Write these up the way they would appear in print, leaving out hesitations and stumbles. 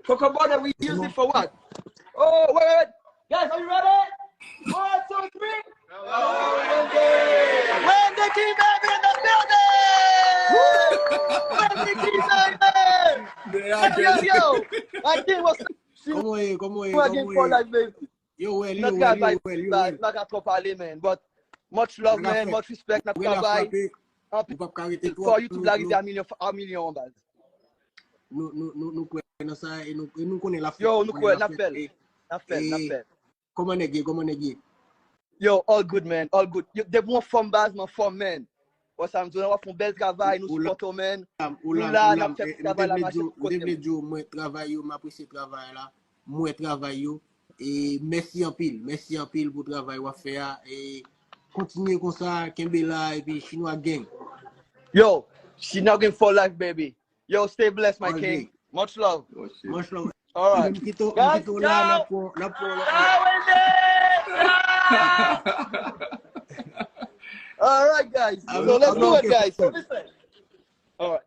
Cocoa butter, we use it for what? Oh, wait. Guys, are you ready? 1, 2, 3. Wendyyy King baby in the building! Wendyyy King baby! Yo. My king was... Comment Again for life, baby. Yo, well. Not à trop parler, man. But much love, man. Much respect. Notre travail. For you to l'arriver à million en base. Nous connaissons ça et nous connaissons la fête. Yo, nous connaissons la fête. Comment est-ce? Yo, all good, man. All good. Des bons femmes base, mon femme, man. What I'm doing, on fait un bel travail, nous supportons, man. Nous là, on fait un travail la machine. Moi, travail, m'apprécie le travail là. Moi, travail, et merci en pile pour le travail qu'on fait. Et continuez comme ça, Kembela, et puis Chinois gang. Yo, Chinois gang for life, baby. Yo, stay blessed, my king. Much love. Much love. All right. Guys, go! All right, guys. So let's do it, guys. So listen. All right.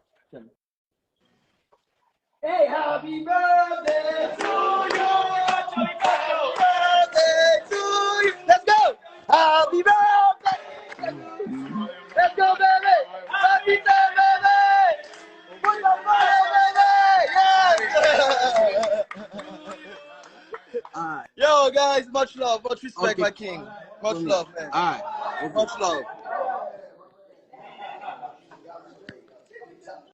Hey, happy birthday to you. Happy birthday to you. Let's go. Happy birthday. Let's go, baby. Happy birthday, baby. Put your money, baby. Yes. Yo, guys, much love, much respect, my king. Much love, man. Much love.